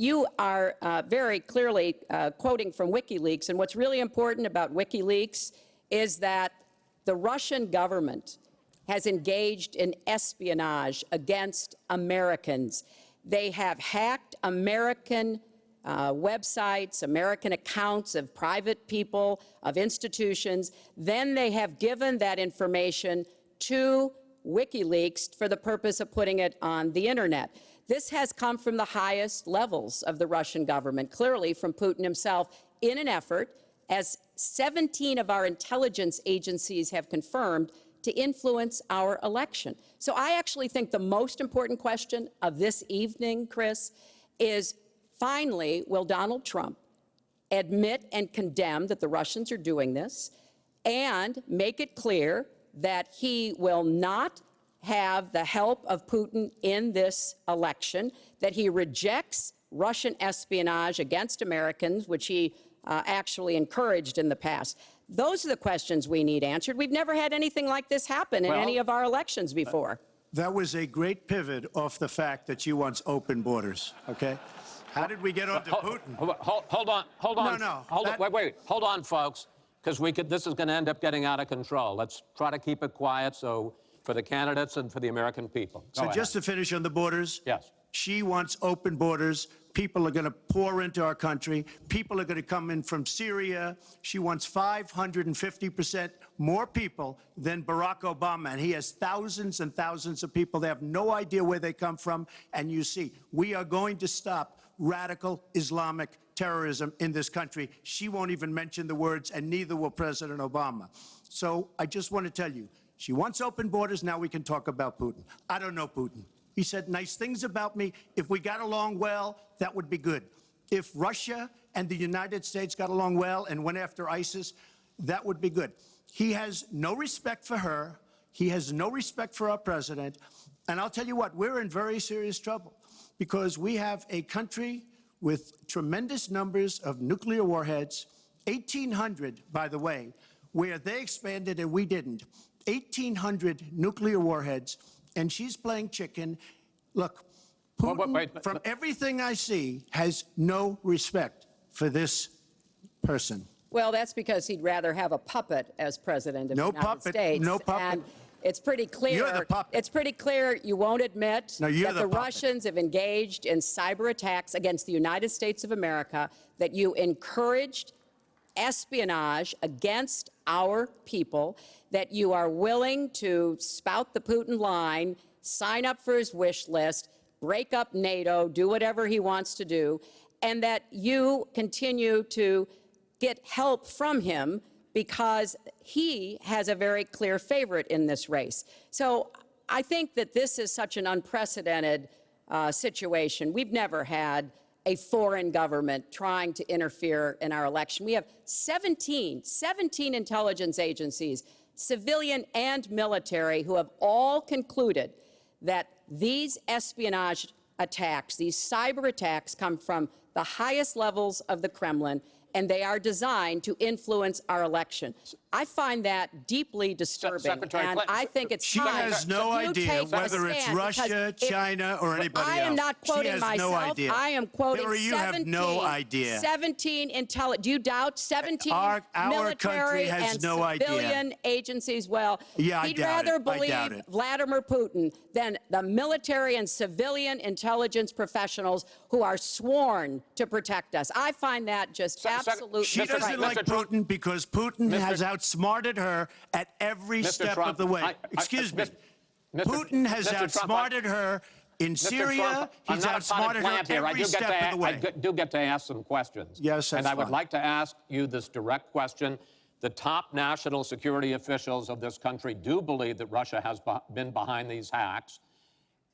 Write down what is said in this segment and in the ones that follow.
you are very clearly quoting from WikiLeaks, and what's really important about WikiLeaks is that the Russian government has engaged in espionage against Americans. They have hacked American websites, American accounts of private people, of institutions. Then they have given that information to WikiLeaks for the purpose of putting it on the internet. This has come from the highest levels of the Russian government, clearly from Putin himself, in an effort, as 17 of our intelligence agencies have confirmed, to influence our election. So I actually think the most important question of this evening, Chris, is finally, will Donald Trump admit and condemn that the Russians are doing this and make it clear that he will not have the help of Putin in this election, that he rejects Russian espionage against Americans, which he actually encouraged in the past. Those are the questions we need answered. We've never had anything like this happen in any of our elections before. That was a great pivot off the fact that you want open borders, okay? How did we get on to Putin? Hold on. No. Wait. Hold on, folks, because this is going to end up getting out of control. Let's try to keep it quiet for the candidates and for the American people. So just to finish on the borders. Yes. She wants open borders. People are going to pour into our country. People are going to come in from Syria. She wants 550% more people than Barack Obama. And he has thousands and thousands of people. They have no idea where they come from. And you see, we are going to stop radical Islamic terrorism in this country. She won't even mention the words, and neither will President Obama. So I just want to tell you, she wants open borders. Now we can talk about Putin. I don't know Putin. He said nice things about me. If we got along well, that would be good. If Russia and the United States got along well and went after ISIS, that would be good. He has no respect for her. He has no respect for our president. And I'll tell you what, we're in very serious trouble because we have a country with tremendous numbers of nuclear warheads, 1,800, by the way, where they expanded and we didn't. 1,800 nuclear warheads. And she's playing chicken. Look, Putin, from everything I see, has no respect for this person. Well, that's because he'd rather have a puppet as president of the United States. No puppet. And it's pretty clear. You're the puppet. It's pretty clear you won't admit that the puppet. Russians have engaged in cyber attacks against the United States of America, that you encouraged espionage against our people, that you are willing to spout the Putin line, sign up for his wish list, break up NATO, do whatever he wants to do, and that you continue to get help from him because he has a very clear favorite in this race. So I think that this is such an unprecedented situation. We've never had a foreign government trying to interfere in our election. We have 17 intelligence agencies, civilian and military, who have all concluded that these espionage attacks, these cyber attacks, come from the highest levels of the Kremlin, and they are designed to influence our election. I find that deeply disturbing, and I think it's time. She has no idea whether it's Russia, China, or anybody else. I am not quoting myself. No idea. I am quoting Hillary, you have no idea. 17 intelligence. Do you doubt 17 our military has and no civilian idea. agencies? Well, yeah, he'd rather believe Vladimir Putin than the military and civilian intelligence professionals who are sworn to protect us. I find that just absolutely She doesn't like Putin because Putin has outsmarted her at every step of the way. Excuse me. Putin has outsmarted her in Syria. He's outsmarted her every step of the way. I do get to ask some questions. Yes, that's and I would like to ask you this direct question. The top national security officials of this country do believe that Russia has been behind these hacks.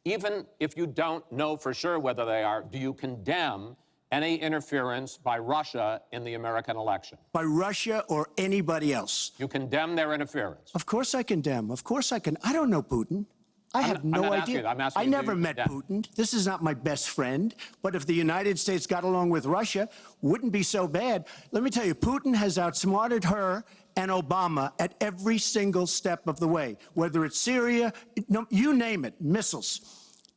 Even if you don't know for sure whether they are, do you condemn any interference by Russia in the American election? By Russia or anybody else? You condemn their interference? Of course I condemn. Of course I can. I don't know Putin. I have no idea. I never met Putin. This is not my best friend. But if the United States got along with Russia, wouldn't be so bad. Let me tell you, Putin has outsmarted her and Obama at every single step of the way. Whether it's Syria, you name it, missiles.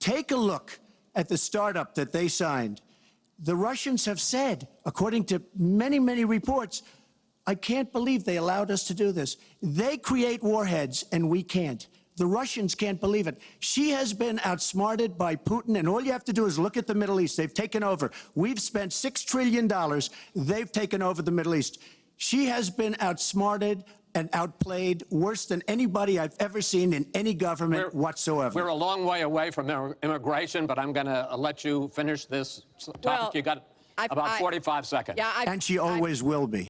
Take a look at the startup that they signed. The Russians have said, according to many, many reports, I can't believe they allowed us to do this. They create warheads, and we can't. The Russians can't believe it. She has been outsmarted by Putin, and all you have to do is look at the Middle East. They've taken over. We've spent $6 trillion. They've taken over the Middle East. She has been outsmarted and outplayed worse than anybody I've ever seen in any government whatsoever. We're a long way away from immigration, but I'm going to let you finish this topic. Well, You got about 45 seconds. Yeah, And she always will be.